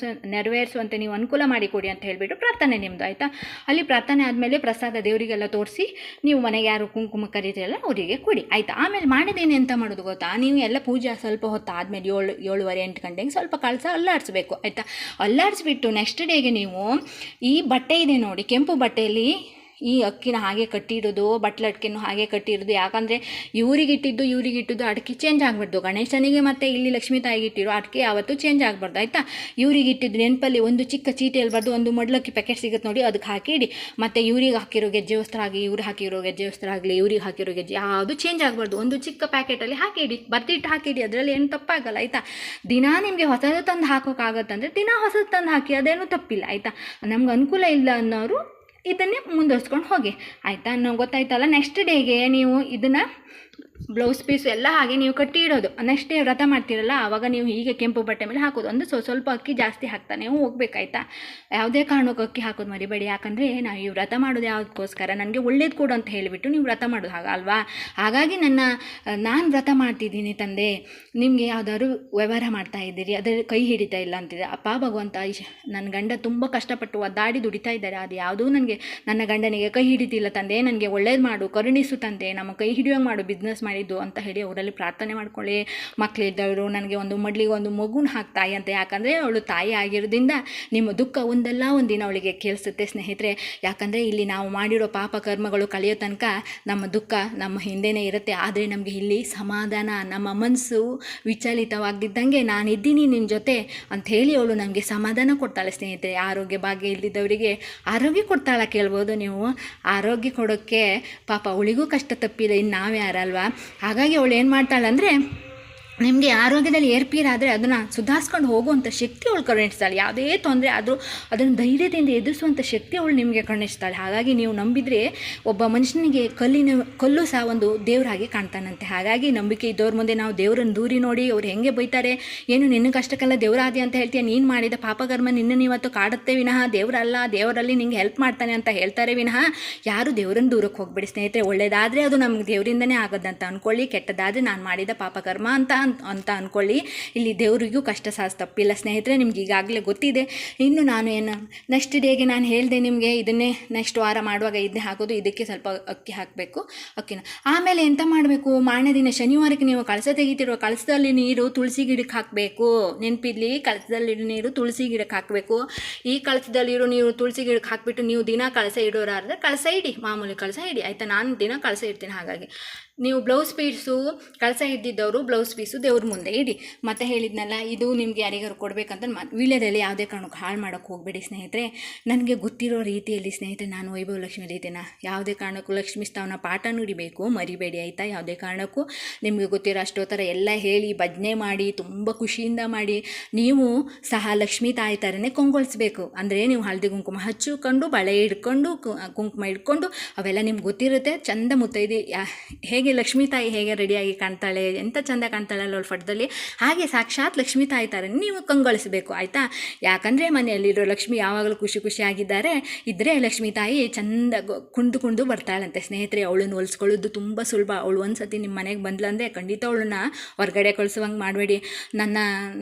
[SPEAKER 1] ನೆರವೇರಿಸುವಂತೆ ನೀವು ಅನುಕೂಲ ಮಾಡಿಕೊಡಿ ಅಂತ ಹೇಳಿಬಿಟ್ಟು ಪ್ರಾರ್ಥನೆ ನಿಮ್ಮದು ಆಯಿತಾ. ಅಲ್ಲಿ ಪ್ರಾರ್ಥನೆ ಆದಮೇಲೆ ಪ್ರಸಾದ ದೇವರಿಗೆಲ್ಲ ತೋರಿಸಿ, ನೀವು ಮನೆಗೆ ಯಾರು ಕುಂಕುಮ ಕರೀತಿರಲ್ಲ ಅವರಿಗೆ ಕೊಡಿ ಆಯಿತಾ. ಆಮೇಲೆ ಮಾಡಿದ್ದೇನೆ ಅಂತ ಮಾಡೋದು ಗೊತ್ತಾ, ನೀವು ಎಲ್ಲ ಪೂಜೆ ಸ್ವಲ್ಪ ಹೊತ್ತು ಆದಮೇಲೆ 7:30-8 ಗಂಟೆಗೆ ಸ್ವಲ್ಪ ಕಳಸ ಅಲ್ಲಾಡಿಸ್ಬೇಕು ಆಯಿತಾ. ಅಲ್ಲಾಡಿಸ್ಬಿಟ್ಟು ನೆಕ್ಸ್ಟ್ ಡೇಗೆ ನೀವು ಈ ಬಟ್ಟೆ ಇದೆ ನೋಡಿ, ಕೆಂಪು ಬಟ್ಟೆಯಲ್ಲಿ ಈ ಅಕ್ಕಿನ ಹಾಗೆ ಕಟ್ಟಿಡೋದು, ಬಟ್ಲಟ್ಕೆನೂ ಹಾಗೆ ಕಟ್ಟಿರೋದು. ಯಾಕಂದರೆ ಇವ್ರಿಗಿಟ್ಟಿದ್ದು ಅಡಿಕೆ ಚೇಂಜ್ ಆಗಬಾರ್ದು. ಗಣೇಶನಿಗೆ ಮತ್ತು ಇಲ್ಲಿ ಲಕ್ಷ್ಮೀ ತಾಯಿಗೆ ಇಟ್ಟಿರೋ ಅಡಿಕೆ ಯಾವತ್ತೂ ಚೇಂಜ್ ಆಗಬಾರ್ದು ಆಯಿತಾ. ಇವ್ರಿಗಿಟ್ಟಿದ್ದು ನೆನಪಲ್ಲಿ ಒಂದು ಚಿಕ್ಕ ಚೀಟಿ ಹೇಳ್ಬಾರ್ದು, ಒಂದು ಮಡ್ಲಕ್ಕಿ ಪ್ಯಾಕೆಟ್ ಸಿಗುತ್ತೆ ನೋಡಿ, ಅದಕ್ಕೆ ಹಾಕಿ ಇಡಿ. ಮತ್ತು ಇವ್ರಿಗೆ ಹಾಕಿರೋ ಗೆಜ್ಜೆ ವಸ್ತ್ರ ಆಗಲಿ, ಇವ್ರಿಗೆ ಹಾಕಿರೋ ಗೆಜ್ಜೆ ವಸ್ತ್ರ ಆಗಲಿ, ಇವ್ರಿಗೆ ಹಾಕಿರೋ ಗೆಜ್ಜೆ ಯಾವುದು ಚೇಂಜ್ ಆಗಬಾರ್ದು. ಒಂದು ಚಿಕ್ಕ ಪ್ಯಾಕೆಟಲ್ಲಿ ಹಾಕಿಡಿ, ಬರ್ದಿಟ್ಟು ಹಾಕಿಡಿ, ಅದರಲ್ಲಿ ಏನು ತಪ್ಪಾಗಲ್ಲ ಆಯಿತಾ. ದಿನ ನಿಮಗೆ ಹೊಸದು ತಂದು ಹಾಕೋಕ್ಕಾಗತ್ತಂದರೆ ದಿನ ಹೊಸದು ತಂದು ಹಾಕಿ, ಅದೇನೂ ತಪ್ಪಿಲ್ಲ ಆಯಿತಾ. ನಮ್ಗೆ ಅನುಕೂಲ ಇಲ್ಲ ಅನ್ನೋರು ಇದನ್ನೇ ಮುಂದುವರ್ಸ್ಕೊಂಡು ಹೋಗಿ ಆಯಿತಾ. ನಾವು ಗೊತ್ತಾಯ್ತಲ್ಲ. ನೆಕ್ಸ್ಟ್ ಡೇಗೆ ನೀವು ಇದನ್ನು ಬ್ಲೌಸ್ ಪೀಸು ಎಲ್ಲ ಹಾಗೆ ನೀವು ಕಟ್ಟಿ ಇಡೋದು. ನೆಕ್ಸ್ಟ್ ಡೇ ವ್ರತ ಮಾಡ್ತೀರಲ್ಲ ಆವಾಗ ನೀವು ಹೀಗೆ ಕೆಂಪು ಬಟ್ಟೆ ಮೇಲೆ ಹಾಕೋದು. ಒಂದು ಸ್ವಲ್ಪ ಅಕ್ಕಿ ಜಾಸ್ತಿ ಹಾಕ್ತಾನೆ ಹೋಗ್ಬೇಕಾಯ್ತಾ. ಯಾವುದೇ ಕಾರಣಕ್ಕೂ ಅಕ್ಕಿ ಹಾಕೋದು ಮರಿಬೇಡಿ. ಯಾಕಂದರೆ ನಾವು ಈ ವ್ರತ ಮಾಡೋದು ಯಾವುದಕ್ಕೋಸ್ಕರ, ನನಗೆ ಒಳ್ಳೇದು ಕೊಡು ಅಂತ ಹೇಳಿಬಿಟ್ಟು ನೀವು ವ್ರತ ಮಾಡೋದು ಅಲ್ವಾ. ಹಾಗಾಗಿ ನಾನು ವ್ರತ ಮಾಡ್ತಿದ್ದೀನಿ ತಂದೆ, ನಿಮಗೆ ಯಾವುದಾದ್ರು ವ್ಯವಹಾರ ಮಾಡ್ತಾ ಇದ್ದೀರಿ, ಅದರ ಕೈ ಹಿಡಿತಾ ಇಲ್ಲ ಅಂತಿದೆ. ಅಪ್ಪ ಭಗವಂತ, ನನ್ನ ಗಂಡ ತುಂಬ ಕಷ್ಟಪಟ್ಟು ಒದ್ದಾಡಿ ದುಡಿತಾ ಇದ್ದಾರೆ, ಅದು ಯಾವುದೂ ನನಗೆ ನನ್ನ ಗಂಡನಿಗೆ ಕೈ ಹಿಡಿತಿಲ್ಲ ತಂದೆ, ನನಗೆ ಒಳ್ಳೇದು ಮಾಡು, ಕರುಣಿಸು ತಂದೆ, ನಮ್ಮ ಕೈ ಹಿಡಿಯೋಂಗೆ ಮಾಡು, ಬಿಸ್ನೆಸ್ ಮಾಡಿದ್ದು ಅಂತ ಹೇಳಿ ಅವರಲ್ಲಿ ಪ್ರಾರ್ಥನೆ ಮಾಡ್ಕೊಳ್ಳಿ. ಮಕ್ಕಳಿದ್ದವರು ನನಗೆ ಒಂದು ಮಡ್ಲಿಗೆ ಒಂದು ಮಗುನ ಹಾಕ್ತಾಯಿ ಅಂತ. ಯಾಕಂದರೆ ಅವಳು ತಾಯಿ ಆಗಿರೋದ್ರಿಂದ ನಿಮ್ಮ ದುಃಖ ಒಂದಲ್ಲ ಒಂದಿನ ಅವಳಿಗೆ ಕೇಳಿಸುತ್ತೆ ಸ್ನೇಹಿತರೆ. ಯಾಕಂದರೆ ಇಲ್ಲಿ ನಾವು ಮಾಡಿರೋ ಪಾಪ ಕರ್ಮಗಳು ಕಳೆಯೋ ತನಕ ನಮ್ಮ ದುಃಖ ನಮ್ಮ ಹಿಂದೆನೇ ಇರುತ್ತೆ. ಆದರೆ ನಮಗೆ ಇಲ್ಲಿ ಸಮಾಧಾನ, ನಮ್ಮ ಮನಸ್ಸು ವಿಚಲಿತವಾಗಿದ್ದಂಗೆ ನಾನಿದ್ದೀನಿ ನಿನ್ನ ಜೊತೆ ಅಂಥೇಳಿ ಅವಳು ನಮಗೆ ಸಮಾಧಾನ ಕೊಡ್ತಾಳೆ ಸ್ನೇಹಿತರೆ. ಆರೋಗ್ಯ ಭಾಗ್ಯ ಇಲ್ಲದಿದ್ದವರಿಗೆ ಆರೋಗ್ಯ ಕೊಡ್ತಾಳೆ. ಕೇಳ್ಬೋದು ನೀವು, ಆರೋಗ್ಯ ಕೊಡೋಕ್ಕೆ ಪಾಪ ಅವಳಿಗೂ ಕಷ್ಟ ತಪ್ಪಿಲ್ಲ, ಇನ್ನು ನಾವು ಯಾರಲ್ವಾ. ಹಾಗಾಗಿ ಅವಳು ಏನು ಮಾಡ್ತಾಳೆ ಅಂದರೆ, ನಿಮಗೆ ಆರೋಗ್ಯದಲ್ಲಿ ಏರ್ಪೀರಾದರೆ ಅದನ್ನು ಸುಧಾರಿಸ್ಕೊಂಡು ಹೋಗುವಂಥ ಶಕ್ತಿ ಅವಳು ಕರುಣಿಸ್ತಾಳೆ. ಯಾವುದೇ ತೊಂದರೆ ಆದರೂ ಅದನ್ನು ಧೈರ್ಯದಿಂದ ಎದುರಿಸುವಂಥ ಶಕ್ತಿ ಅವಳು ನಿಮಗೆ ಕರುಣಿಸ್ತಾಳೆ. ಹಾಗಾಗಿ ನೀವು ನಂಬಿದರೆ ಒಬ್ಬ ಮನುಷ್ಯನಿಗೆ ಕಲ್ಲು ಸಹ ಒಂದು ದೇವರಾಗಿ ಕಾಣ್ತಾನಂತೆ. ಹಾಗಾಗಿ ನಂಬಿಕೆ ಇದ್ದವ್ರ ಮುಂದೆ ನಾವು ದೇವರನ್ನು ದೂರಿ ನೋಡಿ ಅವ್ರು ಹೆಂಗೆ ಬೈತಾರೆ, ಏನು ನಿನ್ನ ಕಷ್ಟಕ್ಕೆಲ್ಲ ದೇವರಾದಿ ಅಂತ ಹೇಳ್ತೀಯ, ನೀನು ಮಾಡಿದ ಪಾಪಕರ್ಮ ನಿನ್ನನ್ನು ಇವತ್ತು ಕಾಡುತ್ತೆ ವಿನಃ ದೇವರಲ್ಲ, ದೇವರಲ್ಲಿ ನಿಂಗೆ ಹೆಲ್ಪ್ ಮಾಡ್ತಾನೆ ಅಂತ ಹೇಳ್ತಾರೆ ವಿನಃ ಯಾರು ದೇವರನ್ನು ದೂರಕ್ಕೆ ಹೋಗ್ಬೇಡಿ ಸ್ನೇಹಿತರೆ. ಒಳ್ಳೆಯದಾದರೆ ಅದು ನಮ್ಗೆ ದೇವರಿಂದನೇ ಆಗೋದಂತ ಅಂದ್ಕೊಳ್ಳಿ, ಕೆಟ್ಟದಾದರೆ ನಾನು ಮಾಡಿದ ಪಾಪಕರ್ಮ ಅಂತ ಅಂದ್ಕೊಳ್ಳಿ. ಇಲ್ಲಿ ದೇವರಿಗೂ ಕಷ್ಟ ಸಹ ತಪ್ಪಿಲ್ಲ ಸ್ನೇಹಿತರೆ. ನಿಮ್ಗೆ ಈಗಾಗಲೇ ಗೊತ್ತಿದೆ. ಇನ್ನು ನಾನು ಏನು ನೆಕ್ಸ್ಟ್ ಡೇಗೆ ನಾನು ಹೇಳಿದೆ ನಿಮಗೆ, ಇದನ್ನೇ ನೆಕ್ಸ್ಟ್ ವಾರ ಮಾಡುವಾಗ ಇದನ್ನೇ ಹಾಕೋದು, ಇದಕ್ಕೆ ಸ್ವಲ್ಪ ಅಕ್ಕಿ ಹಾಕಬೇಕು. ಅಕ್ಕಿನ ಆಮೇಲೆ ಎಂತ ಮಾಡಬೇಕು, ಮಾರನೇ ದಿನ ಶನಿವಾರಕ್ಕೆ ನೀವು ಕಳಸ ತೆಗಿತಿರೋ ಕಳಸದಲ್ಲಿ ನೀರು ತುಳಸಿ ಗಿಡಕ್ಕೆ ಹಾಕಬೇಕು. ನೆನಪಿರಲಿ, ಕಳಸದಲ್ಲಿರೋ ನೀರು ತುಳಸಿ ಗಿಡಕ್ಕೆ ಹಾಕಬೇಕು. ಈ ಕಳಸದಲ್ಲಿರೋ ನೀರು ತುಳಸಿ ಗಿಡಕ್ಕೆ ಹಾಕಿಬಿಟ್ಟು ನೀವು ದಿನ ಕಳಸ ಇಡೋರಾದ್ರೆ ಕಳಸ ಇಡಿ, ಮಾಮೂಲಿ ಕಳಸ ಇಡಿ ಆಯಿತಾ. ನಾನು ದಿನ ಕಳಸ ಇಡ್ತೀನಿ. ಹಾಗಾಗಿ ನೀವು ಬ್ಲೌಸ್ ಪೀಸು ಕಳಸ ಇದ್ದಿದ್ದವರು ಬ್ಲೌಸ್ ಪೀಸು ದೇವ್ರ ಮುಂದೆ ಇಡಿ. ಮತ್ತು ಹೇಳಿದ್ನಲ್ಲ, ಇದು ನಿಮಗೆ ಯಾರಿಗಾರು ಕೊಡಬೇಕಂತ ವೀಳ್ಯದಲ್ಲಿ ಯಾವುದೇ ಕಾರಣಕ್ಕೆ ಹಾಳು ಮಾಡೋಕ್ಕೆ ಹೋಗಬೇಡಿ ಸ್ನೇಹಿತರೆ. ನನಗೆ ಗೊತ್ತಿರೋ ರೀತಿಯಲ್ಲಿ ಸ್ನೇಹಿತರೆ ನಾನು ವೈಭವ ಲಕ್ಷ್ಮಿ ರೀತಿನ ಯಾವುದೇ ಕಾರಣಕ್ಕೂ ಲಕ್ಷ್ಮೀ ಸ್ಥಾವನ ಪಾಠ ನುಡಿಬೇಕು, ಮರಿಬೇಡಿ ಆಯಿತಾ. ಯಾವುದೇ ಕಾರಣಕ್ಕೂ ನಿಮಗೆ ಗೊತ್ತಿರೋ ಅಷ್ಟೋ ಎಲ್ಲ ಹೇಳಿ ಭಜನೆ ಮಾಡಿ ತುಂಬ ಖುಷಿಯಿಂದ ಮಾಡಿ ನೀವು ಸಹ ಲಕ್ಷ್ಮೀ ತಾಯಿ ಥರನೇ ಕೊಂಗೊಳಿಸ್ಬೇಕು. ಅಂದರೆ ನೀವು ಹಳದಿ ಕುಂಕುಮ ಹಚ್ಚಿಕೊಂಡು ಬಳೆ ಹಿಡ್ಕೊಂಡು ಕುಂಕುಮ ಹಿಡ್ಕೊಂಡು ಅವೆಲ್ಲ ನಿಮ್ಗೆ ಗೊತ್ತಿರುತ್ತೆ. ಚಂದ ಮುತ್ತೈದೆ ಹೇಗೆ ಲಕ್ಷ್ಮೀ ತಾಯಿ ಹೇಗೆ ರೆಡಿಯಾಗಿ ಕಾಣ್ತಾಳೆ, ಎಂಥ ಚಂದ ಕಾಣ್ತಾಳೆ ಅಲ್ಲ ಫೋಟೋದಲ್ಲಿ, ಹಾಗೆ ಸಾಕ್ಷಾತ್ ಲಕ್ಷ್ಮೀ ತಾಯಿ ಥರ ನೀವು ಕಂಗೊಳಿಸಬೇಕು ಆಯಿತಾ. ಯಾಕಂದರೆ ಮನೆಯಲ್ಲಿರೋ ಲಕ್ಷ್ಮಿ ಯಾವಾಗಲೂ ಖುಷಿಯಾಗಿದ್ದಾರೆ ಇದ್ದರೆ ಲಕ್ಷ್ಮೀ ತಾಯಿ ಚಂದ ಕುಂದು ಬರ್ತಾಳಂತೆ ಸ್ನೇಹಿತರೆ. ಅವಳನ್ನು ಹೊಲಿಸ್ಕೊಳ್ಳೋದು ತುಂಬ ಸುಲಭ. ಅವಳು ಒಂದು ಸತಿ ನಿಮ್ಮ ಮನೆಗೆ ಬಂದ್ಲಂದರೆ ಖಂಡಿತ ಅವಳನ್ನ ಹೊರಗಡೆ ಕಳಿಸುವಂಗೆ ಮಾಡಬೇಡಿ.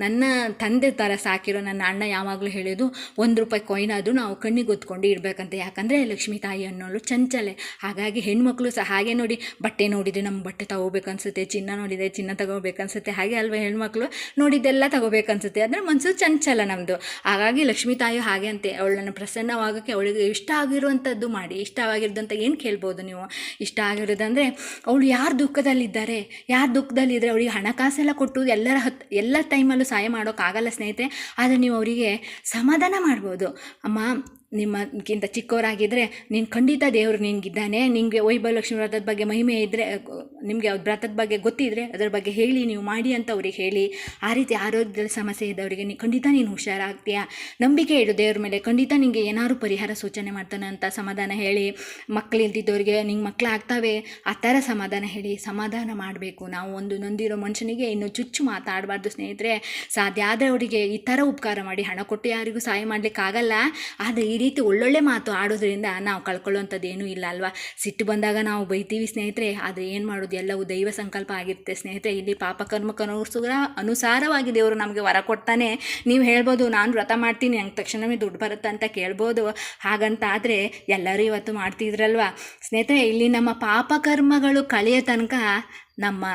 [SPEAKER 1] ನನ್ನ ತಂದೆ ಥರ ಸಾಕಿರೋ ನನ್ನ ಅಣ್ಣ ಯಾವಾಗಲೂ ಹೇಳೋದು, ₹1 ಕಾಯಿನ್ ಆದರೂ ನಾವು ಕಣ್ಣಿಗೆ ಹೊತ್ಕೊಂಡು ಇಡಬೇಕಂತೆ. ಯಾಕಂದರೆ ಲಕ್ಷ್ಮೀ ತಾಯಿ ಅನ್ನೋಳು ಚಂಚಲೆ. ಹಾಗಾಗಿ ಹೆಣ್ಮಕ್ಳು ಸಹ ಹಾಗೆ ನೋಡಿ, ಬಟ್ಟೆ ನೋಡಿದರೆ ನಮ್ಮ ಬಟ್ಟೆ ತಗೋಬೇಕನ್ಸುತ್ತೆ, ಚಿನ್ನ ನೋಡಿದರೆ ಚಿನ್ನ ತಗೋಬೇಕನ್ಸುತ್ತೆ, ಹಾಗೆ ಅಲ್ವಾ ಹೆಣ್ಮಕ್ಳು ನೋಡಿದ್ದೆಲ್ಲ ತಗೋಬೇಕನ್ಸುತ್ತೆ. ಅಂದರೆ ಮನಸ್ಸು ಚಂಚಲ ನಮ್ಮದು. ಹಾಗಾಗಿ ಲಕ್ಷ್ಮೀ ತಾಯಿ ಹಾಗೆ ಅಂತೆ, ಅವಳನ್ನು ಪ್ರಸನ್ನವಾಗೋಕ್ಕೆ ಅವಳಿಗೆ ಇಷ್ಟ ಆಗಿರುವಂಥದ್ದು ಮಾಡಿ. ಇಷ್ಟವಾಗಿರೋದಂತ ಏನು ಕೇಳ್ಬೋದು ನೀವು? ಇಷ್ಟ ಆಗಿರೋದಂದರೆ ಅವಳು ಯಾರು ದುಃಖದಲ್ಲಿದ್ದರೆ ಅವಳಿಗೆ ಹಣಕಾಸೆಲ್ಲ ಕೊಟ್ಟು ಎಲ್ಲ ಟೈಮಲ್ಲೂ ಸಹಾಯ ಮಾಡೋಕ್ಕಾಗಲ್ಲ ಸ್ನೇಹಿತರೆ. ಆದರೆ ನೀವು ಅವರಿಗೆ ಸಮಾಧಾನ ಮಾಡ್ಬೋದು. ಅಮ್ಮ, ನಿಮ್ಮಕ್ಕಿಂತ ಚಿಕ್ಕವರಾಗಿದ್ದರೆ ನೀನು ಖಂಡಿತ ದೇವರು ನಿನಗಿದ್ದಾನೆ, ನಿಮಗೆ ವೈಭವ ಲಕ್ಷ್ಮೀ ವ್ರತದ ಬಗ್ಗೆ ಮಹಿಮೆ ಇದ್ದರೆ, ನಿಮಗೆ ಅವ್ರ ವ್ರತದ ಬಗ್ಗೆ ಗೊತ್ತಿದ್ದರೆ ಅದರ ಬಗ್ಗೆ ಹೇಳಿ, ನೀವು ಮಾಡಿ ಅಂತ ಅವ್ರಿಗೆ ಹೇಳಿ. ಆ ರೀತಿ ಆರೋಗ್ಯದ ಸಮಸ್ಯೆ ಇದ್ದವರಿಗೆ ಖಂಡಿತ ನೀನು ಹುಷಾರಾಗ್ತೀಯಾ, ನಂಬಿಕೆ ಇಡು ದೇವ್ರ ಮೇಲೆ, ಖಂಡಿತ ನಿಮಗೆ ಏನಾದ್ರು ಪರಿಹಾರ ಸೂಚನೆ ಮಾಡ್ತಾನೆ ಅಂತ ಸಮಾಧಾನ ಹೇಳಿ. ಮಕ್ಕಳಿಲ್ದಿದ್ದವರಿಗೆ ನಿಂಗೆ ಮಕ್ಕಳಾಗ್ತವೆ ಆ ಥರ ಸಮಾಧಾನ ಹೇಳಿ. ಸಮಾಧಾನ ಮಾಡಬೇಕು. ನಾವು ಒಂದು ನೊಂದಿರೋ ಮನುಷ್ಯನಿಗೆ ಇನ್ನು ಚುಚ್ಚು ಮಾತಾಡಬಾರ್ದು ಸ್ನೇಹಿತರೆ. ಸಾಧ್ಯ ಆದರೆ ಅವರಿಗೆ ಈ ಥರ ಉಪಕಾರ ಮಾಡಿ. ಹಣ ಕೊಟ್ಟು ಯಾರಿಗೂ ಸಹಾಯ ಮಾಡಲಿಕ್ಕಾಗಲ್ಲ, ಆದರೆ ಈ ರೀತಿ ಒಳ್ಳೊಳ್ಳೆ ಮಾತು ಆಡೋದ್ರಿಂದ ನಾವು ಕಳ್ಕೊಳ್ಳೋವಂಥದ್ದು ಏನೂ ಇಲ್ಲ ಅಲ್ವಾ. ಸಿಟ್ಟು ಬಂದಾಗ ನಾವು ಬೈತೀವಿ ಸ್ನೇಹಿತರೆ, ಆದರೆ ಏನು ಮಾಡೋದು, ಎಲ್ಲವೂ ದೈವ ಸಂಕಲ್ಪ ಆಗಿರುತ್ತೆ ಸ್ನೇಹಿತರೆ. ಇಲ್ಲಿ ಪಾಪಕರ್ಮಕ್ಕನುಸಾರ ಅನುಸಾರವಾಗಿ ದೇವರು ನಮಗೆ ವರ ಕೊಡ್ತಾನೆ. ನೀವು ಹೇಳ್ಬೋದು, ನಾನು ವ್ರತ ಮಾಡ್ತೀನಿ ನಂಗೆ ತಕ್ಷಣವೇ ದುಡ್ಡು ಬರುತ್ತೆ ಅಂತ ಕೇಳ್ಬೋದು. ಹಾಗಂತ ಆದರೆ ಎಲ್ಲರೂ ಇವತ್ತು ಮಾಡ್ತಿದ್ರಲ್ವ ಸ್ನೇಹಿತರೆ. ಇಲ್ಲಿ ನಮ್ಮ ಪಾಪಕರ್ಮಗಳು ಕಳೆಯೋ ತನಕ ನಮ್ಮ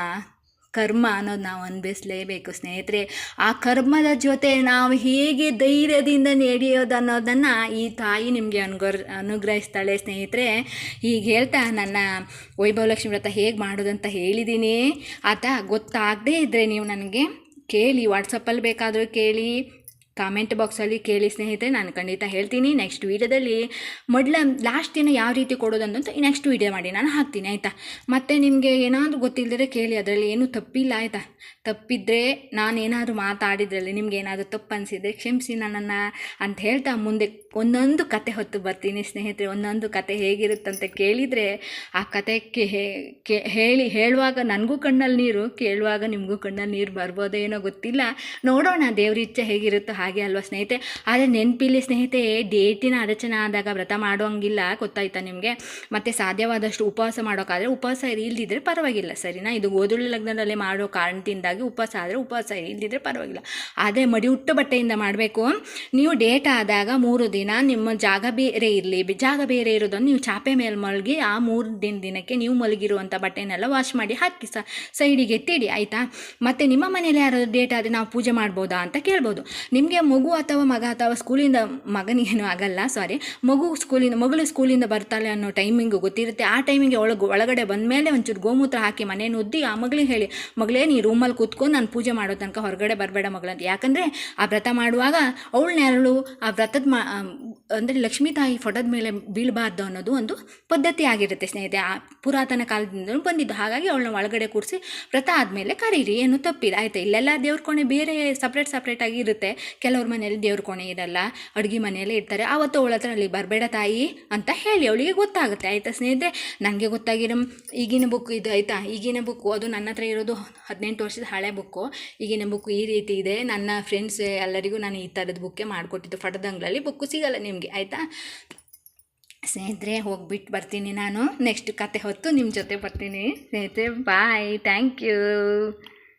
[SPEAKER 1] ಕರ್ಮ ಅನ್ನೋದು ನಾವು ಅನುಭವಿಸಲೇಬೇಕು ಸ್ನೇಹಿತರೆ. ಆ ಕರ್ಮದ ಜೊತೆ ನಾವು ಹೇಗೆ ಧೈರ್ಯದಿಂದ ನಡೆಯೋದು ಅನ್ನೋದನ್ನು ಈ ತಾಯಿ ನಿಮಗೆ ಅನುಗ್ರಹಿಸ್ತಾಳೆ ಸ್ನೇಹಿತರೆ. ಹೀಗೆ ಹೇಳ್ತಾ ನನ್ನ ವೈಭವಲಕ್ಷ್ಮಿ ವ್ರತ ಹೇಗೆ ಮಾಡೋದಂತ ಹೇಳಿದ್ದೀನಿ. ಆತ ಗೊತ್ತಾಗದೇ ಇದ್ದರೆ ನೀವು ನನಗೆ ಕೇಳಿ, ವಾಟ್ಸಪ್ಪಲ್ಲಿ ಬೇಕಾದರೂ ಕೇಳಿ, ಕಾಮೆಂಟ್ ಬಾಕ್ಸಲ್ಲಿ ಕೇಳಿ ಸ್ನೇಹಿತರೆ, ನಾನು ಖಂಡಿತ ಹೇಳ್ತೀನಿ. ನೆಕ್ಸ್ಟ್ ವೀಡಿಯೋದಲ್ಲಿ ಲಾಸ್ಟ್ ದಿನ ಯಾವ ರೀತಿ ಕೊಡೋದಂತ ನೆಕ್ಸ್ಟ್ ವೀಡಿಯೋ ಮಾಡಿ ನಾನು ಹಾಕ್ತೀನಿ, ಆಯಿತಾ. ಮತ್ತು ನಿಮಗೆ ಏನಾದರೂ ಗೊತ್ತಿಲ್ಲದ್ರೆ ಕೇಳಿ, ಅದರಲ್ಲಿ ಏನೂ ತಪ್ಪಿಲ್ಲ, ಆಯಿತಾ. ತಪ್ಪಿದ್ದರೆ ನಾನೇನಾದರೂ ಮಾತಾಡಿದ್ರಲ್ಲಿ ನಿಮ್ಗೆ ಏನಾದರೂ ತಪ್ಪು ಅನಿಸಿದರೆ ಕ್ಷಮಿಸಿ ನನ್ನನ್ನು ಅಂತ ಹೇಳ್ತಾ ಮುಂದೆ ಒಂದೊಂದು ಕತೆ ಹೊತ್ತು ಬರ್ತೀನಿ ಸ್ನೇಹಿತರೆ. ಒಂದೊಂದು ಕತೆ ಹೇಗಿರುತ್ತಂತ ಕೇಳಿದರೆ ಆ ಕತೆಗೆ ಹೇಳುವಾಗ ನನಗೂ ಕಣ್ಣಲ್ಲಿ ನೀರು, ಕೇಳುವಾಗ ನಿಮಗೂ ಕಣ್ಣಲ್ಲಿ ನೀರು ಬರ್ಬೋದೇನೋ ಗೊತ್ತಿಲ್ಲ, ನೋಡೋಣ ದೇವ್ರ ಇಚ್ಛೆ ಹೇಗಿರುತ್ತೋ ಹಾಗೆ ಅಲ್ವಾ ಸ್ನೇಹಿತೆ. ಆದರೆ ನೆನಪಿಲ್ಲಿ ಸ್ನೇಹಿತೆ, ಡೇಟಿನ ಅಡಚಣೆ ಆದಾಗ ವ್ರತ ಮಾಡೋಂಗಿಲ್ಲ, ಗೊತ್ತಾಯ್ತಾ ನಿಮಗೆ. ಮತ್ತು ಸಾಧ್ಯವಾದಷ್ಟು ಉಪವಾಸ ಮಾಡೋಕ್ಕಾದರೆ ಉಪವಾಸ ಇಲ್ದಿದ್ರೆ ಪರವಾಗಿಲ್ಲ, ಸರಿನಾ. ಇದು ಗೋಧುಳಿ ಲಗ್ನದಲ್ಲೇ ಮಾಡೋ ಕಾರಣದಿಂದಾಗಿ ಉಪವಾಸ ಆದರೆ ಉಪವಾಸ ಇಲ್ದಿದ್ರೆ ಪರವಾಗಿಲ್ಲ. ಆದರೆ ಮಡಿ ಹುಟ್ಟು ಬಟ್ಟೆಯಿಂದ ಮಾಡಬೇಕು. ನೀವು ಡೇಟ್ ಆದಾಗ 3 ದಿನ ನಿಮ್ಮ ಜಾಗ ಬೇರೆ ಇರಲಿ, ಜಾಗ ಬೇರೆ ಇರೋದನ್ನು ನೀವು ಚಾಪೆ ಮೇಲೆ ಮಲಗಿ ಆ 3 ದಿನಕ್ಕೆ ನೀವು ಮಲಗಿರುವಂಥ ಬಟ್ಟೆನೆಲ್ಲ ವಾಶ್ ಮಾಡಿ ಹಾಕಿ ಸೈಡಿಗೆ ಎತ್ತಿಡಿ, ಆಯಿತಾ. ಮತ್ತು ನಿಮ್ಮ ಮನೇಲಿ ಯಾರಾದರೂ ಡೇಟ್ ಆದರೆ ನಾವು ಪೂಜೆ ಮಾಡ್ಬೋದಾ ಅಂತ ಕೇಳ್ಬೋದು. ನಿಮಗೆ ಮಗು ಅಥವಾ ಮಗ ಅಥವಾ ಸ್ಕೂಲಿಂದ, ಮಗನಿಗೇನು ಆಗಲ್ಲ ಸಾರಿ, ಮಗಳು ಸ್ಕೂಲಿಂದ ಬರ್ತಾಳೆ ಅನ್ನೋ ಟೈಮಿಂಗು ಗೊತ್ತಿರುತ್ತೆ. ಆ ಟೈಮಿಗೆ ಒಳಗಡೆ ಬಂದಮೇಲೆ ಒಂಚೂರು ಗೋಮೂತ್ರ ಹಾಕಿ ಮನೇನ ಉದ್ದಿ ಆ ಮಗಳಿಗೆ ಹೇಳಿ, ಮಗಳೇ ನೀ ರೂಮಲ್ಲಿ ಕೂತ್ಕೊಂಡು ನಾನು ಪೂಜೆ ಮಾಡೋ ತನಕ ಹೊರಗಡೆ ಬರಬೇಡ ಮಗಳಂತ. ಯಾಕಂದರೆ ಆ ವ್ರತ ಮಾಡುವಾಗ ಅವಳ ನೆರಳು ಆ ವ್ರತದ ಅಂದರೆ ಲಕ್ಷ್ಮೀ ತಾಯಿ ಫೋಟೋದ ಮೇಲೆ ಬೀಳಬಾರ್ದು ಅನ್ನೋದು ಒಂದು ಪದ್ಧತಿ ಆಗಿರುತ್ತೆ ಸ್ನೇಹಿತೆ, ಆ ಪುರಾತನ ಕಾಲದಿಂದ ಬಂದಿದ್ದು. ಹಾಗಾಗಿ ಅವಳನ್ನ ಒಳಗಡೆ ಕೂರಿಸಿ ವ್ರತ ಆದಮೇಲೆ ಕರೀರಿ, ಏನು ತಪ್ಪಿಲ್ಲ, ಆಯಿತಾ. ಇಲ್ಲೆಲ್ಲ ದೇವ್ರ ಕೋಣೆ ಬೇರೆ ಸಪ್ರೇಟಾಗಿ ಇರುತ್ತೆ. ಕೆಲವ್ರ ಮನೇಲಿ ದೇವ್ರ ಕೋಣೆ ಇರಲ್ಲ, ಅಡುಗೆ ಮನೆಯಲ್ಲೇ ಇರ್ತಾರೆ. ಆವತ್ತು ಅವಳ ಹತ್ರ ಅಲ್ಲಿ ಬರಬೇಡ ತಾಯಿ ಅಂತ ಹೇಳಿ ಅವಳಿಗೆ ಗೊತ್ತಾಗುತ್ತೆ, ಆಯಿತಾ ಸ್ನೇಹಿತರೆ. ನನಗೆ ಗೊತ್ತಾಗಿರೋ ಈಗಿನ ಬುಕ್ ಇದು, ಆಯಿತಾ. ಈಗಿನ ಬುಕ್ಕು ಅದು ನನ್ನ ಹತ್ರ ಇರೋದು 18 ವರ್ಷದ ಹಳೆ ಬುಕ್ಕು. ಈಗಿನ ಬುಕ್ಕು ಈ ರೀತಿ ಇದೆ. ನನ್ನ ಫ್ರೆಂಡ್ಸ್ ಎಲ್ಲರಿಗೂ ನಾನು ಈ ಥರದ ಬುಕ್ಕೇ ಮಾಡಿಕೊಟ್ಟಿದ್ದು. ಫಟದಂಗ್ಳಲ್ಲಿ ಬುಕ್ಕು ಸಿಗಲ್ಲ ನಿಮಗೆ, ಆಯಿತಾ ಸ್ನೇಹಿತರೆ. ಹೋಗ್ಬಿಟ್ಟು ಬರ್ತೀನಿ ನಾನು. ನೆಕ್ಸ್ಟ್ ಕತೆ ಹೊತ್ತು ನಿಮ್ಮ ಜೊತೆ ಬರ್ತೀನಿ ಸ್ನೇಹಿತರೆ. ಬಾಯ್, ಥ್ಯಾಂಕ್ ಯು.